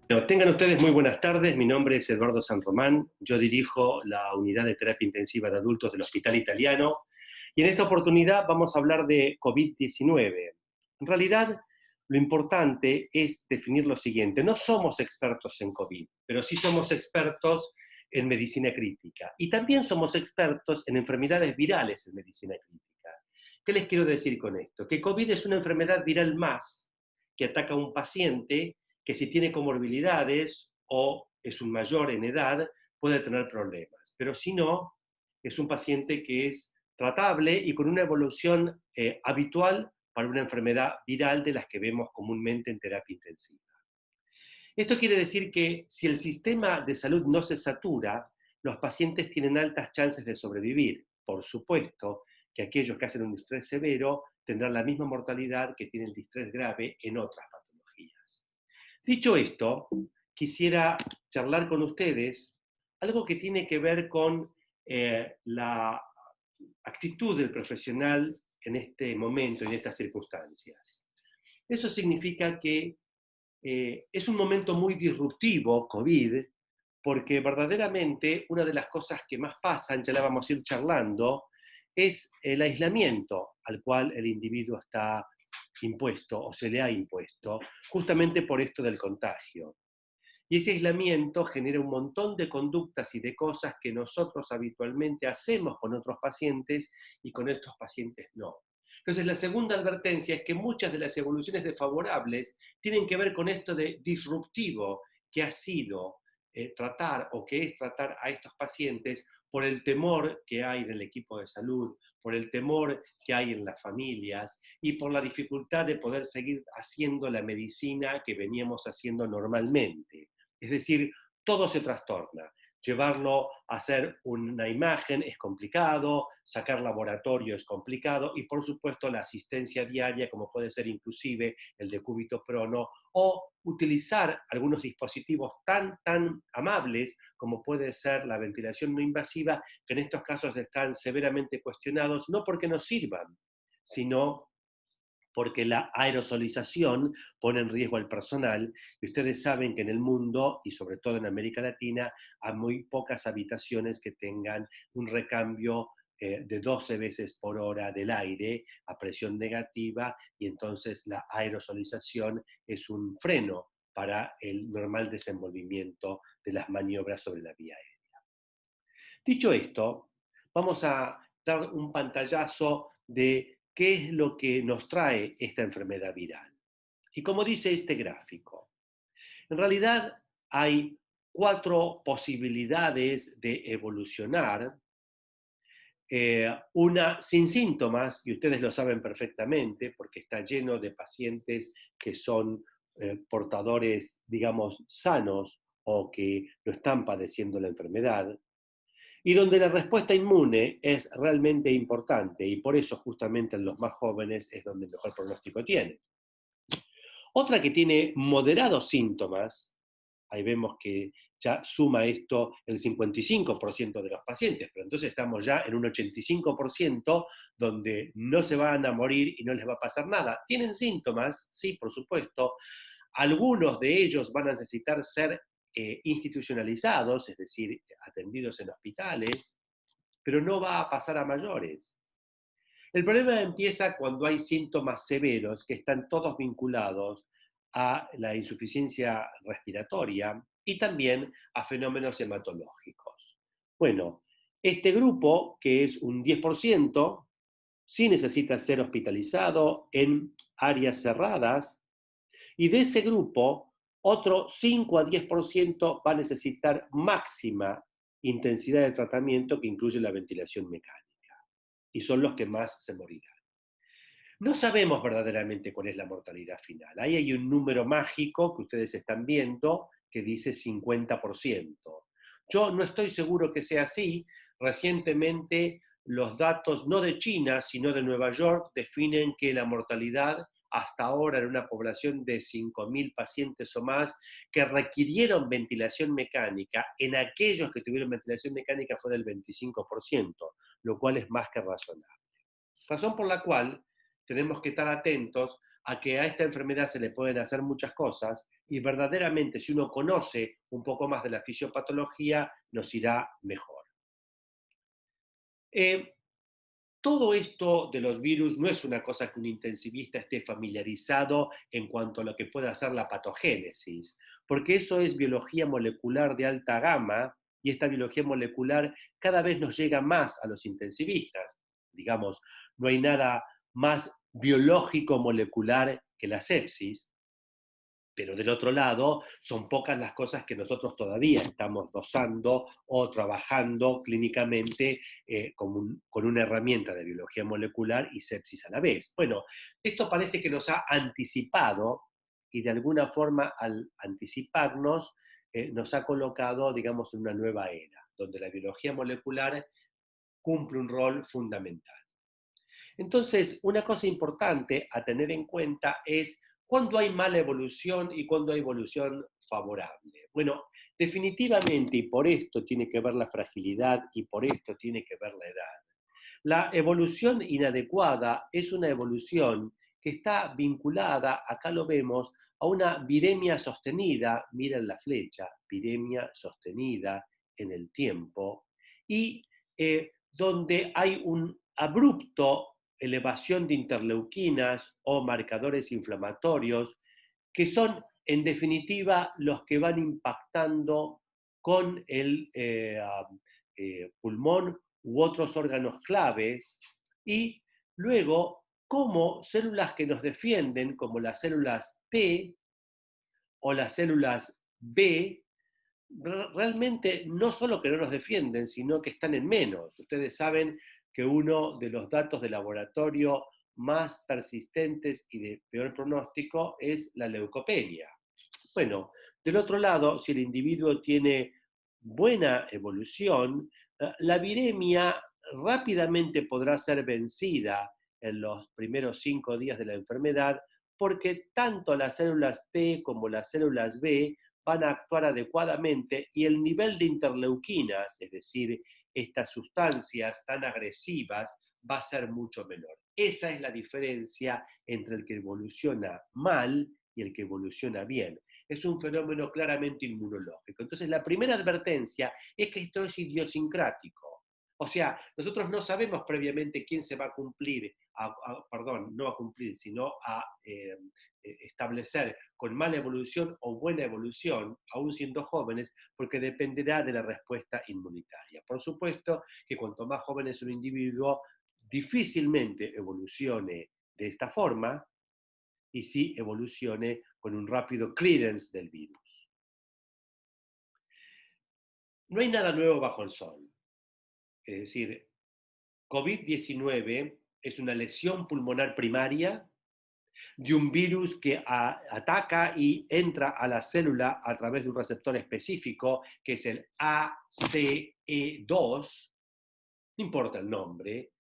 Bueno, tengan ustedes muy buenas tardes. Mi nombre es Eduardo San Román. Yo dirijo la unidad de terapia intensiva de adultos del Hospital Italiano. Y en esta oportunidad vamos a hablar de COVID-19. En realidad, lo importante es definir lo siguiente. No somos expertos en COVID, pero sí somos expertos en medicina crítica. Y también somos expertos en enfermedades virales en medicina crítica. ¿Qué les quiero decir con esto? Que COVID es una enfermedad viral más que ataca a un paciente que si tiene comorbilidades o es un mayor en edad, puede tener problemas. Pero si no, es un paciente que es tratable y con una evolución habitual para una enfermedad viral de las que vemos comúnmente en terapia intensiva. Esto quiere decir que si el sistema de salud no se satura, los pacientes tienen altas chances de sobrevivir. Por supuesto que aquellos que hacen un distrés severo tendrán la misma mortalidad que tiene el distrés grave en otras patologías. Dicho esto, quisiera charlar con ustedes algo que tiene que ver con la actitud del profesional en este momento, en estas circunstancias. Eso significa que es un momento muy disruptivo, COVID, porque verdaderamente una de las cosas que más pasan, ya la vamos a ir charlando, es el aislamiento al cual el individuo está impuesto o se le ha impuesto, justamente por esto del contagio. Y ese aislamiento genera un montón de conductas y de cosas que nosotros habitualmente hacemos con otros pacientes y con estos pacientes no. Entonces, la segunda advertencia es que muchas de las evoluciones desfavorables tienen que ver con esto de disruptivo que ha sido tratar o que es tratar a estos pacientes por el temor que hay en el equipo de salud, por el temor que hay en las familias y por la dificultad de poder seguir haciendo la medicina que veníamos haciendo normalmente. Es decir, todo se trastorna. Llevarlo a hacer una imagen es complicado, sacar laboratorio es complicado y por supuesto la asistencia diaria, como puede ser inclusive el decúbito prono, o utilizar algunos dispositivos tan amables como puede ser la ventilación no invasiva, que en estos casos están severamente cuestionados, no porque no sirvan, sino porque la aerosolización pone en riesgo al personal, y ustedes saben que en el mundo, y sobre todo en América Latina, hay muy pocas habitaciones que tengan un recambio de 12 veces por hora del aire a presión negativa, y entonces la aerosolización es un freno para el normal desenvolvimiento de las maniobras sobre la vía aérea. Dicho esto, vamos a dar un pantallazo de qué es lo que nos trae esta enfermedad viral. Y como dice este gráfico, en realidad hay 4 posibilidades de evolucionar. Una sin síntomas, y ustedes lo saben perfectamente, porque está lleno de pacientes que son portadores, digamos, sanos o que no están padeciendo la enfermedad y donde la respuesta inmune es realmente importante y por eso justamente en los más jóvenes es donde mejor pronóstico tiene. Otra que tiene moderados síntomas, ahí vemos que ya suma esto el 55% de los pacientes, pero entonces estamos ya en un 85% donde no se van a morir y no les va a pasar nada. ¿Tienen síntomas? Sí, por supuesto. Algunos de ellos van a necesitar ser institucionalizados, es decir, atendidos en hospitales, pero no va a pasar a mayores. El problema empieza cuando hay síntomas severos que están todos vinculados a la insuficiencia respiratoria y también a fenómenos hematológicos. Bueno, este grupo, que es un 10%, sí necesita ser hospitalizado en áreas cerradas y de ese grupo, otro 5 a 10% va a necesitar máxima intensidad de tratamiento que incluye la ventilación mecánica y son los que más se morirán. No sabemos verdaderamente cuál es la mortalidad final. Ahí hay un número mágico que ustedes están viendo que dice 50%. Yo no estoy seguro que sea así. Recientemente los datos, no de China, sino de Nueva York, definen que la mortalidad hasta ahora en una población de 5.000 pacientes o más que requirieron ventilación mecánica, en aquellos que tuvieron ventilación mecánica fue del 25%, lo cual es más que razonable. Razón por la cual tenemos que estar atentos a que a esta enfermedad se le pueden hacer muchas cosas y verdaderamente si uno conoce un poco más de la fisiopatología, nos irá mejor. Eh, Todo esto de los virus no es una cosa que un intensivista esté familiarizado en cuanto a lo que puede hacer la patogénesis, porque eso es biología molecular de alta gama y esta biología molecular cada vez nos llega más a los intensivistas. Digamos, no hay nada más biológico molecular que la sepsis, pero del otro lado, son pocas las cosas que nosotros todavía estamos dosando o trabajando clínicamente con una herramienta de biología molecular y sepsis a la vez. Bueno, esto parece que nos ha anticipado y de alguna forma al anticiparnos nos ha colocado, digamos, en una nueva era, donde la biología molecular cumple un rol fundamental. Entonces, una cosa importante a tener en cuenta es cuándo hay mala evolución y cuándo hay evolución favorable. Bueno, definitivamente, y por esto tiene que ver la fragilidad y por esto tiene que ver la edad. La evolución inadecuada es una evolución que está vinculada, acá lo vemos, a una viremia sostenida, miren la flecha, viremia sostenida en el tiempo, y donde hay un abrupto elevación de interleuquinas o marcadores inflamatorios, que son en definitiva los que van impactando con el pulmón u otros órganos claves, y luego cómo células que nos defienden, como las células T o las células B, realmente no solo que no nos defienden, sino que están en menos. Ustedes saben que uno de los datos de laboratorio más persistentes y de peor pronóstico es la leucopenia. Bueno, del otro lado, si el individuo tiene buena evolución, la viremia rápidamente podrá ser vencida en los primeros 5 días de la enfermedad, porque tanto las células T como las células B van a actuar adecuadamente y el nivel de interleuquinas, es decir, estas sustancias tan agresivas, va a ser mucho menor. Esa es la diferencia entre el que evoluciona mal y el que evoluciona bien. Es un fenómeno claramente inmunológico. Entonces, la primera advertencia es que esto es idiosincrático. O sea, nosotros no sabemos previamente quién se va a cumplir, perdón, no a cumplir, sino a establecer con mala evolución o buena evolución, aún siendo jóvenes, porque dependerá de la respuesta inmunitaria. Por supuesto que cuanto más joven es un individuo, difícilmente evolucione de esta forma, y sí evolucione con un rápido clearance del virus. No hay nada nuevo bajo el sol. Es decir, COVID-19 es una lesión pulmonar primaria de un virus que ataca y entra a la célula a través de un receptor específico, que es el ACE2, no importa el nombre,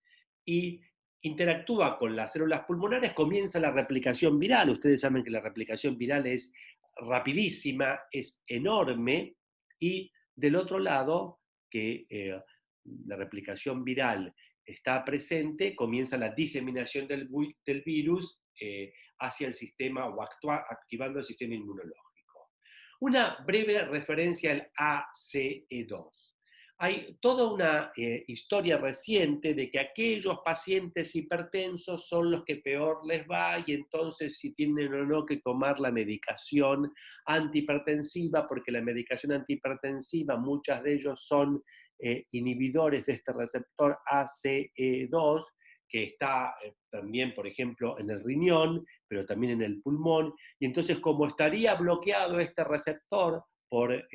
y interactúa con las células pulmonares, comienza la replicación viral. Ustedes saben que la replicación viral es rapidísima, es enorme, y del otro lado, que la replicación viral está presente, comienza la diseminación del virus hacia el sistema o activando el sistema inmunológico. Una breve referencia al ACE2. Hay toda una historia reciente de que aquellos pacientes hipertensos son los que peor les va y entonces si tienen o no que tomar la medicación antihipertensiva, porque la medicación antihipertensiva, muchas de ellos son inhibidores de este receptor ACE2, que está también, por ejemplo, en el riñón, pero también en el pulmón, y entonces como estaría bloqueado este receptor por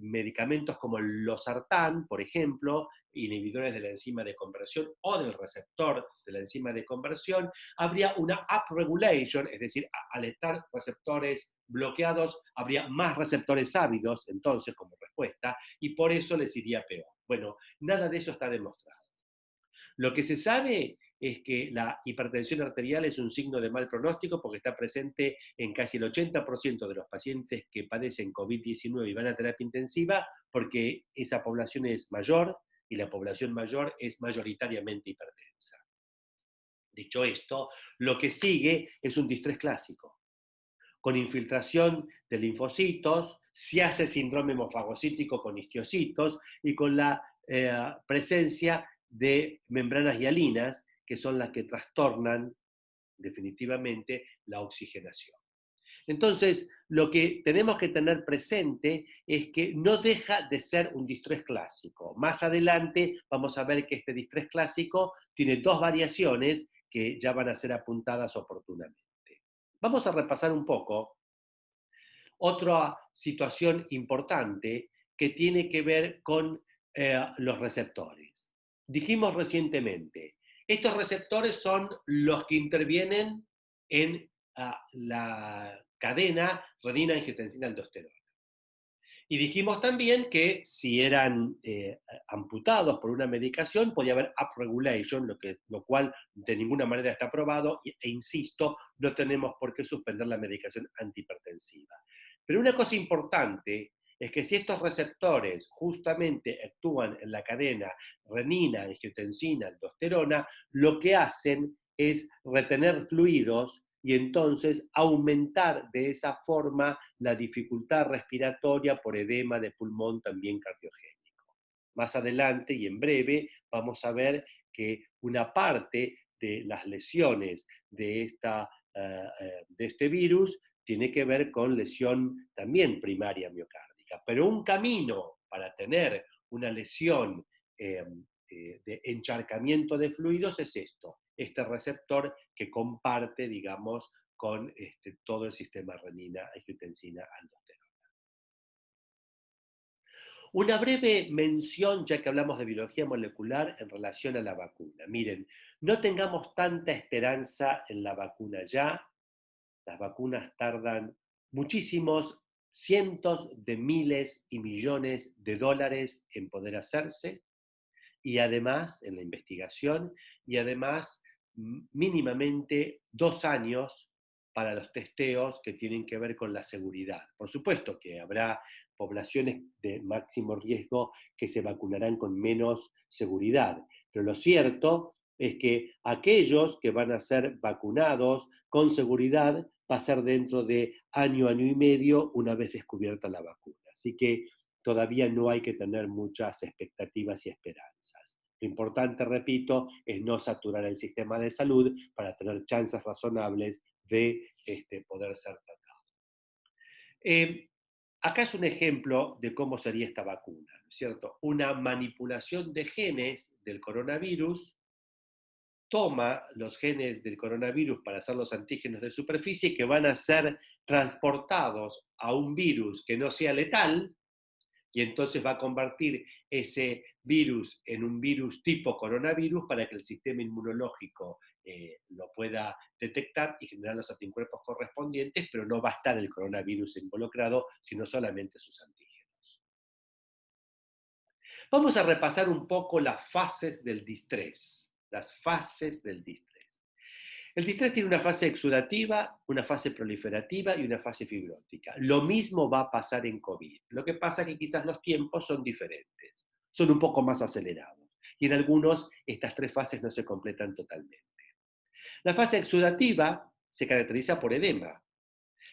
medicamentos como el losartán, por ejemplo, inhibidores de la enzima de conversión o del receptor de la enzima de conversión, habría una upregulation, es decir, al estar receptores bloqueados, habría más receptores ávidos, entonces, como respuesta, y por eso les iría peor. Bueno, nada de eso está demostrado. Lo que se sabe es que la hipertensión arterial es un signo de mal pronóstico porque está presente en casi el 80% de los pacientes que padecen COVID-19 y van a terapia intensiva, porque esa población es mayor y la población mayor es mayoritariamente hipertensa. Dicho esto, lo que sigue es un distrés clásico, con infiltración de linfocitos, si hace síndrome hemofagocítico con histiocitos y con la presencia de membranas hialinas, que son las que trastornan definitivamente la oxigenación. Entonces, lo que tenemos que tener presente es que no deja de ser un distrés clásico. Más adelante vamos a ver que este distrés clásico tiene dos variaciones que ya van a ser apuntadas oportunamente. Vamos a repasar un poco otra situación importante que tiene que ver con los receptores. Dijimos recientemente, estos receptores son los que intervienen en la cadena renina-angiotensina-aldosterona. Y dijimos también que si eran amputados por una medicación, podía haber upregulation, lo cual de ninguna manera está probado, e insisto, no tenemos por qué suspender la medicación antihipertensiva. Pero una cosa importante es que si estos receptores justamente actúan en la cadena renina, angiotensina, aldosterona, lo que hacen es retener fluidos y entonces aumentar de esa forma la dificultad respiratoria por edema de pulmón también cardiogénico. Más adelante y en breve vamos a ver que una parte de las lesiones de este virus tiene que ver con lesión también primaria miocárdica. Pero un camino para tener una lesión de encharcamiento de fluidos es este receptor que comparte, digamos, con todo el sistema renina, angiotensina, aldosterona. Una breve mención, ya que hablamos de biología molecular, en relación a la vacuna. Miren, no tengamos tanta esperanza en la vacuna ya. Las vacunas tardan muchísimos cientos de miles y millones de dólares en poder hacerse, y además en la investigación, y además mínimamente 2 años para los testeos que tienen que ver con la seguridad. Por supuesto que habrá poblaciones de máximo riesgo que se vacunarán con menos seguridad, pero lo cierto es que aquellos que van a ser vacunados con seguridad va a ser dentro de año, año y medio, una vez descubierta la vacuna. Así que todavía no hay que tener muchas expectativas y esperanzas. Lo importante, repito, es no saturar el sistema de salud para tener chances razonables de poder ser tratado. Acá es un ejemplo de cómo sería esta vacuna, ¿no es cierto? Una manipulación de genes del coronavirus toma los genes del coronavirus para hacer los antígenos de superficie que van a ser transportados a un virus que no sea letal, y entonces va a convertir ese virus en un virus tipo coronavirus para que el sistema inmunológico lo pueda detectar y generar los anticuerpos correspondientes, pero no va a estar el coronavirus involucrado, sino solamente sus antígenos. Vamos a repasar un poco las fases del distrés. Las fases del distrés. El distrés tiene una fase exudativa, una fase proliferativa y una fase fibrótica. Lo mismo va a pasar en COVID. Lo que pasa es que quizás los tiempos son diferentes, son un poco más acelerados. Y en algunos estas tres fases no se completan totalmente. La fase exudativa se caracteriza por edema.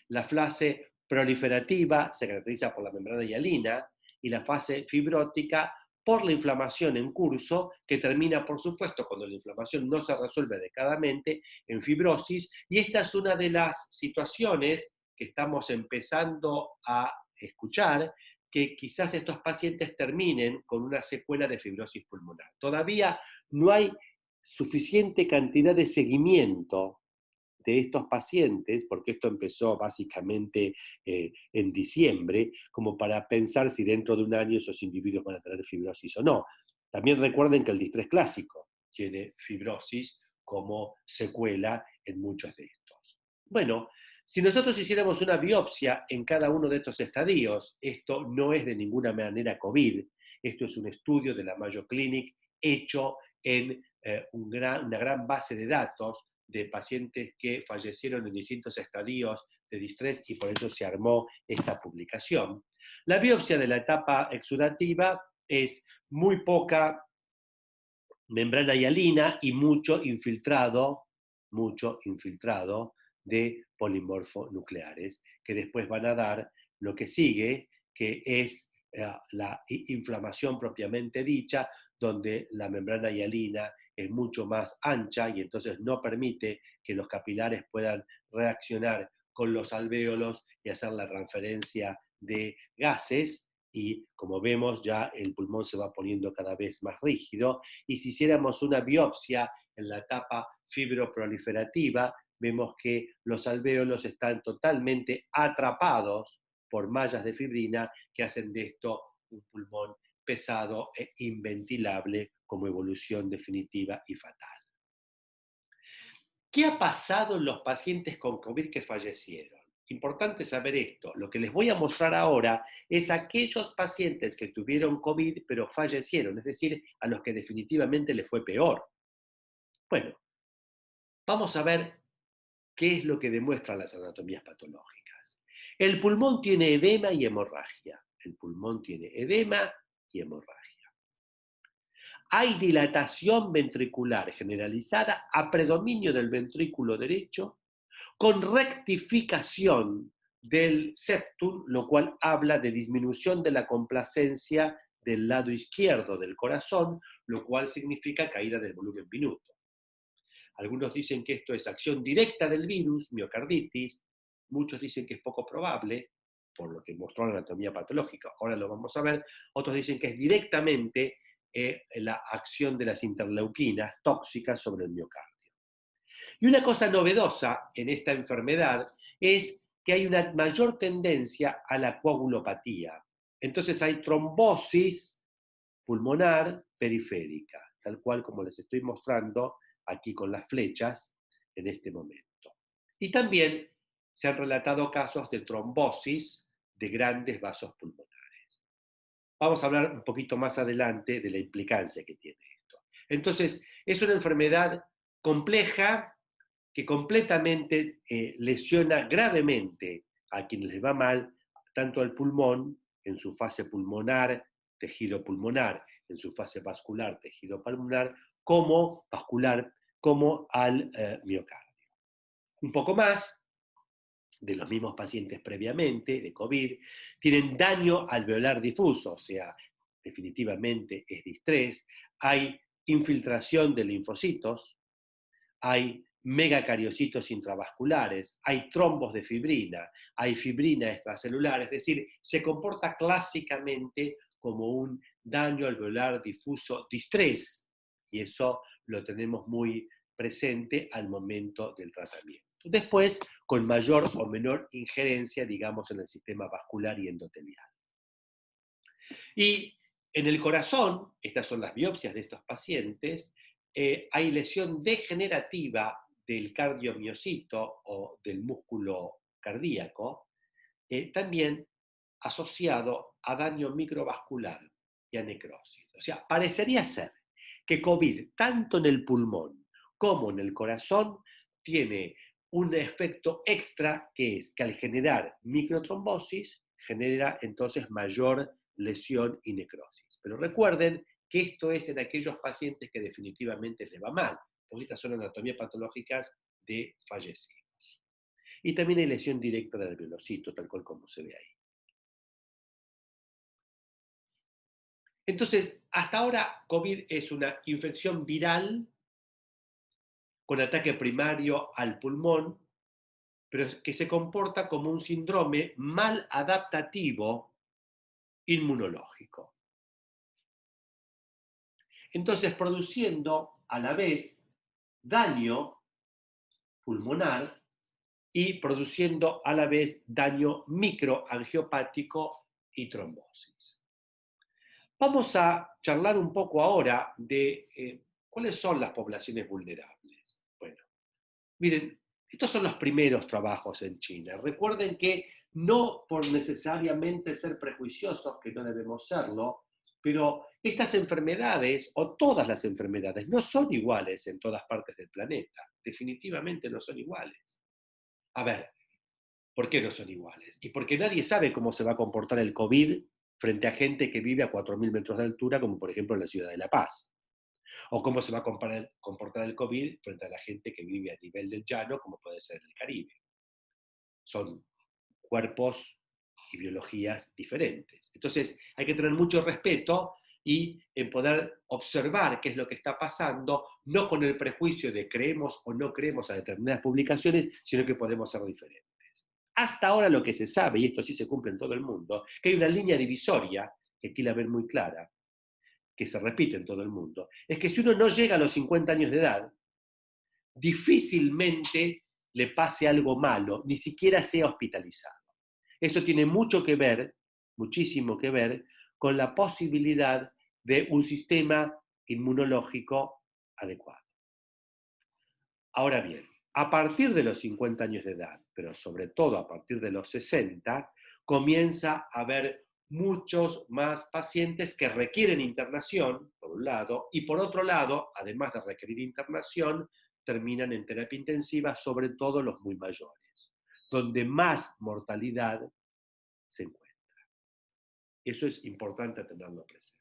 La fase proliferativa se caracteriza por la membrana hialina y la fase fibrótica por la inflamación en curso, que termina, por supuesto, cuando la inflamación no se resuelve adecuadamente, en fibrosis, y esta es una de las situaciones que estamos empezando a escuchar, que quizás estos pacientes terminen con una secuela de fibrosis pulmonar. Todavía no hay suficiente cantidad de seguimiento de estos pacientes, porque esto empezó básicamente en diciembre, como para pensar si dentro de un año esos individuos van a tener fibrosis o no. También recuerden que el distrés clásico tiene fibrosis como secuela en muchos de estos. Bueno, si nosotros hiciéramos una biopsia en cada uno de estos estadios, esto no es de ninguna manera COVID, esto es un estudio de la Mayo Clinic hecho en una gran base de datos de pacientes que fallecieron en distintos estadios de distrés y por eso se armó esta publicación. La biopsia de la etapa exudativa es muy poca membrana hialina y mucho infiltrado mucho infiltrado de polimorfonucleares, que después van a dar lo que sigue, que es la inflamación propiamente dicha, donde la membrana hialina es mucho más ancha y entonces no permite que los capilares puedan reaccionar con los alvéolos y hacer la transferencia de gases, y como vemos ya el pulmón se va poniendo cada vez más rígido, y si hiciéramos una biopsia en la etapa fibroproliferativa, vemos que los alvéolos están totalmente atrapados por mallas de fibrina que hacen de esto un pulmón pesado e inventilable como evolución definitiva y fatal. ¿Qué ha pasado en los pacientes con COVID que fallecieron? Importante saber esto. Lo que les voy a mostrar ahora es aquellos pacientes que tuvieron COVID pero fallecieron, es decir, a los que definitivamente les fue peor. Bueno, vamos a ver qué es lo que demuestran las anatomías patológicas. El pulmón tiene edema y hemorragia. El pulmón tiene edema y hemorragia. Hay dilatación ventricular generalizada a predominio del ventrículo derecho, con rectificación del septum, lo cual habla de disminución de la complacencia del lado izquierdo del corazón, lo cual significa caída del volumen minuto. Algunos dicen que esto es acción directa del virus, miocarditis. Muchos dicen que es poco probable, por lo que mostró la anatomía patológica. Ahora lo vamos a ver. Otros dicen que es directamente la acción de las interleuquinas tóxicas sobre el miocardio. Y una cosa novedosa en esta enfermedad es que hay una mayor tendencia a la coagulopatía. Entonces hay trombosis pulmonar periférica, tal cual como les estoy mostrando aquí con las flechas en este momento. Y también se han relatado casos de trombosis de grandes vasos pulmonares. Vamos a hablar un poquito más adelante de la implicancia que tiene esto. Entonces, es una enfermedad compleja que completamente lesiona gravemente a quienes les va mal, tanto al pulmón, en su fase pulmonar, tejido pulmonar, en su fase vascular, tejido pulmonar, como vascular, como al miocardio. Un poco más de los mismos pacientes previamente, de COVID, tienen daño alveolar difuso, o sea, definitivamente es distrés, hay infiltración de linfocitos, hay megacariocitos intravasculares, hay trombos de fibrina, hay fibrina extracelular, es decir, se comporta clásicamente como un daño alveolar difuso distrés, y eso lo tenemos muy presente al momento del tratamiento. Después, con mayor o menor injerencia, digamos, en el sistema vascular y endotelial. Y en el corazón, estas son las biopsias de estos pacientes, hay lesión degenerativa del cardiomiocito o del músculo cardíaco, también asociado a daño microvascular y a necrosis. O sea, parecería ser que COVID, tanto en el pulmón como en el corazón, tiene un efecto extra, que es que al generar microtrombosis, genera entonces mayor lesión y necrosis. Pero recuerden que esto es en aquellos pacientes que definitivamente les va mal, porque estas son anatomías patológicas de fallecidos. Y también hay lesión directa del alveolocito, tal cual como se ve ahí. Entonces, hasta ahora COVID es una infección viral con ataque primario al pulmón, pero que se comporta como un síndrome mal adaptativo inmunológico. Entonces, produciendo a la vez daño pulmonar y produciendo a la vez daño microangiopático y trombosis. Vamos a charlar un poco ahora de cuáles son las poblaciones vulnerables. Bueno, miren, estos son los primeros trabajos en China. Recuerden que no por necesariamente ser prejuiciosos, que no debemos serlo, pero estas enfermedades, o todas las enfermedades, no son iguales en todas partes del planeta. Definitivamente no son iguales. A ver, ¿por qué no son iguales? Y porque nadie sabe cómo se va a comportar el COVID frente a gente que vive a 4.000 metros de altura, como por ejemplo en la ciudad de La Paz. o cómo se va a comportar el COVID frente a la gente que vive a nivel del llano, como puede ser el Caribe. Son cuerpos y biologías diferentes. Entonces hay que tener mucho respeto y en poder observar qué es lo que está pasando, no con el prejuicio de creemos o no creemos a determinadas publicaciones, sino que podemos ser diferentes. Hasta ahora lo que se sabe, y esto sí se cumple en todo el mundo, que hay una línea divisoria, que aquí la ven muy clara, que se repite en todo el mundo, es que si uno no llega a los 50 años de edad, difícilmente le pase algo malo, ni siquiera sea hospitalizado. Eso tiene mucho que ver, muchísimo que ver, con la posibilidad de un sistema inmunológico adecuado. Ahora bien, a partir de los 50 años de edad, pero sobre todo a partir de los 60, comienza a haber muchos más pacientes que requieren internación, por un lado, y por otro lado, además de requerir internación, terminan en terapia intensiva, sobre todo los muy mayores, donde más mortalidad se encuentra. Eso es importante tenerlo presente.